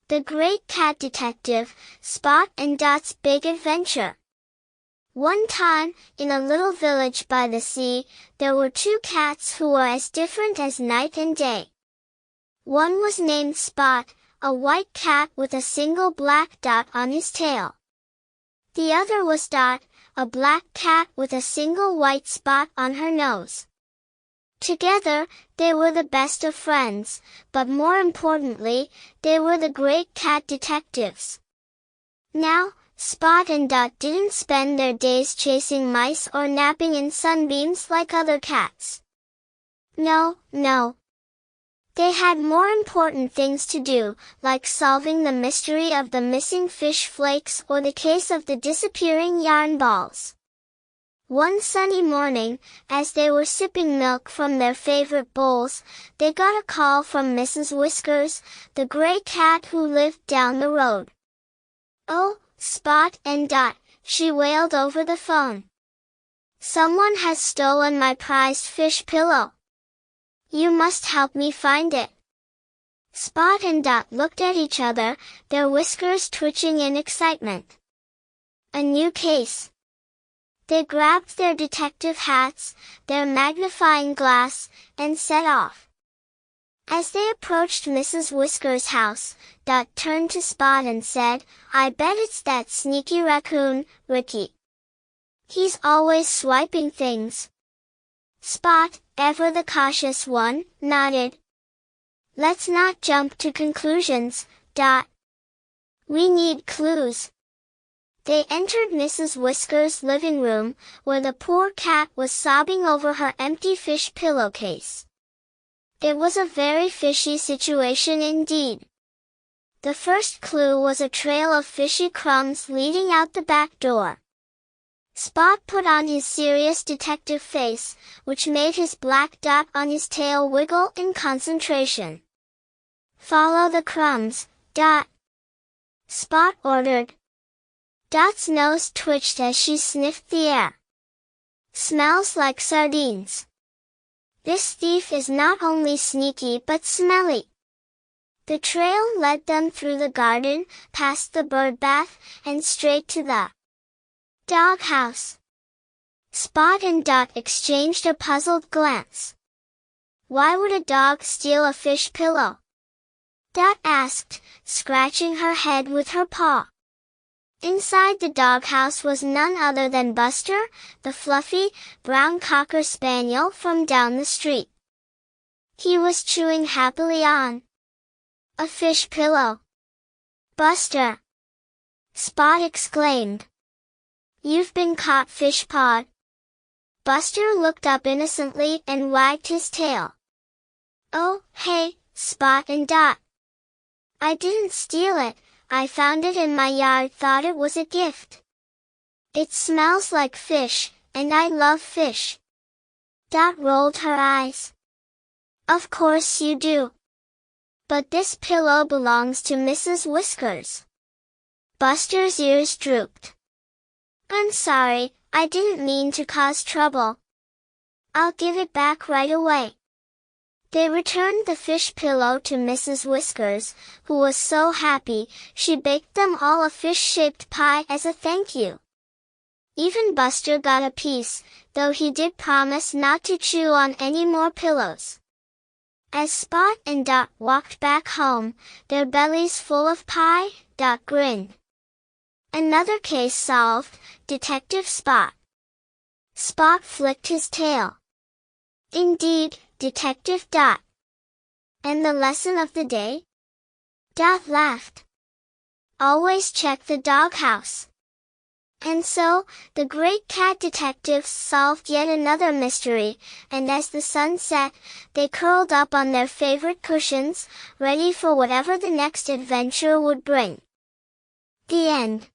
The Great Cat Detective, Spot and Dot's Big Adventure. One time, in a little village by the sea, there were two cats who were as different as night and day. One was named Spot, a white cat with a single black dot on his tail. The other was Dot, a black cat with a single white spot on her nose. Together, they were the best of friends, but more importantly, they were the great cat detectives. Now, Spot and Dot didn't spend their days chasing mice or napping in sunbeams like other cats. No. They had more important things to do, like solving the mystery of the missing fish flakes or the case of the disappearing yarn balls. One sunny morning, as they were sipping milk from their favorite bowls, they got a call from Mrs. Whiskers, the gray cat who lived down the road. "Oh, Spot and Dot," she wailed over the phone. "Someone has stolen my prized fish pillow. You must help me find it." Spot and Dot looked at each other, their whiskers twitching in excitement. A new case. They grabbed their detective hats, their magnifying glass, and set off. As they approached Mrs. Whiskers' house, Dot turned to Spot and said, "I bet it's that sneaky raccoon, Ricky. He's always swiping things." Spot, ever the cautious one, nodded. "Let's not jump to conclusions, Dot. We need clues." They entered Mrs. Whiskers' living room, where the poor cat was sobbing over her empty fish pillowcase. It was a very fishy situation indeed. The first clue was a trail of fishy crumbs leading out the back door. Spot put on his serious detective face, which made his black dot on his tail wiggle in concentration. "Follow the crumbs, Dot," Spot ordered. Dot's nose twitched as she sniffed the air. "Smells like sardines. This thief is not only sneaky but smelly." The trail led them through the garden, past the bird bath, and straight to the doghouse. Spot and Dot exchanged a puzzled glance. "Why would a dog steal a fish pillow?" Dot asked, scratching her head with her paw. Inside the doghouse was none other than Buster, the fluffy, brown cocker spaniel from down the street. He was chewing happily on a fish pillow. "Buster!" Spot exclaimed. "You've been caught, fish-pawed." Buster looked up innocently and wagged his tail. "Oh, hey, Spot and Dot. I didn't steal it. I found it in my yard, thought it was a gift. It smells like fish, and I love fish." Dot rolled her eyes. "Of course you do. But this pillow belongs to Mrs. Whiskers." Buster's ears drooped. "I'm sorry, I didn't mean to cause trouble. I'll give it back right away." They returned the fish pillow to Mrs. Whiskers, who was so happy, she baked them all a fish-shaped pie as a thank you. Even Buster got a piece, though he did promise not to chew on any more pillows. As Spot and Dot walked back home, their bellies full of pie, Dot grinned. Another case solved, Detective Spot. Spot flicked his tail. "Indeed, Detective Dot. And the lesson of the day?" Dot laughed. "Always check the doghouse." And so, the great cat detectives solved yet another mystery, and as the sun set, they curled up on their favorite cushions, ready for whatever the next adventure would bring. The end.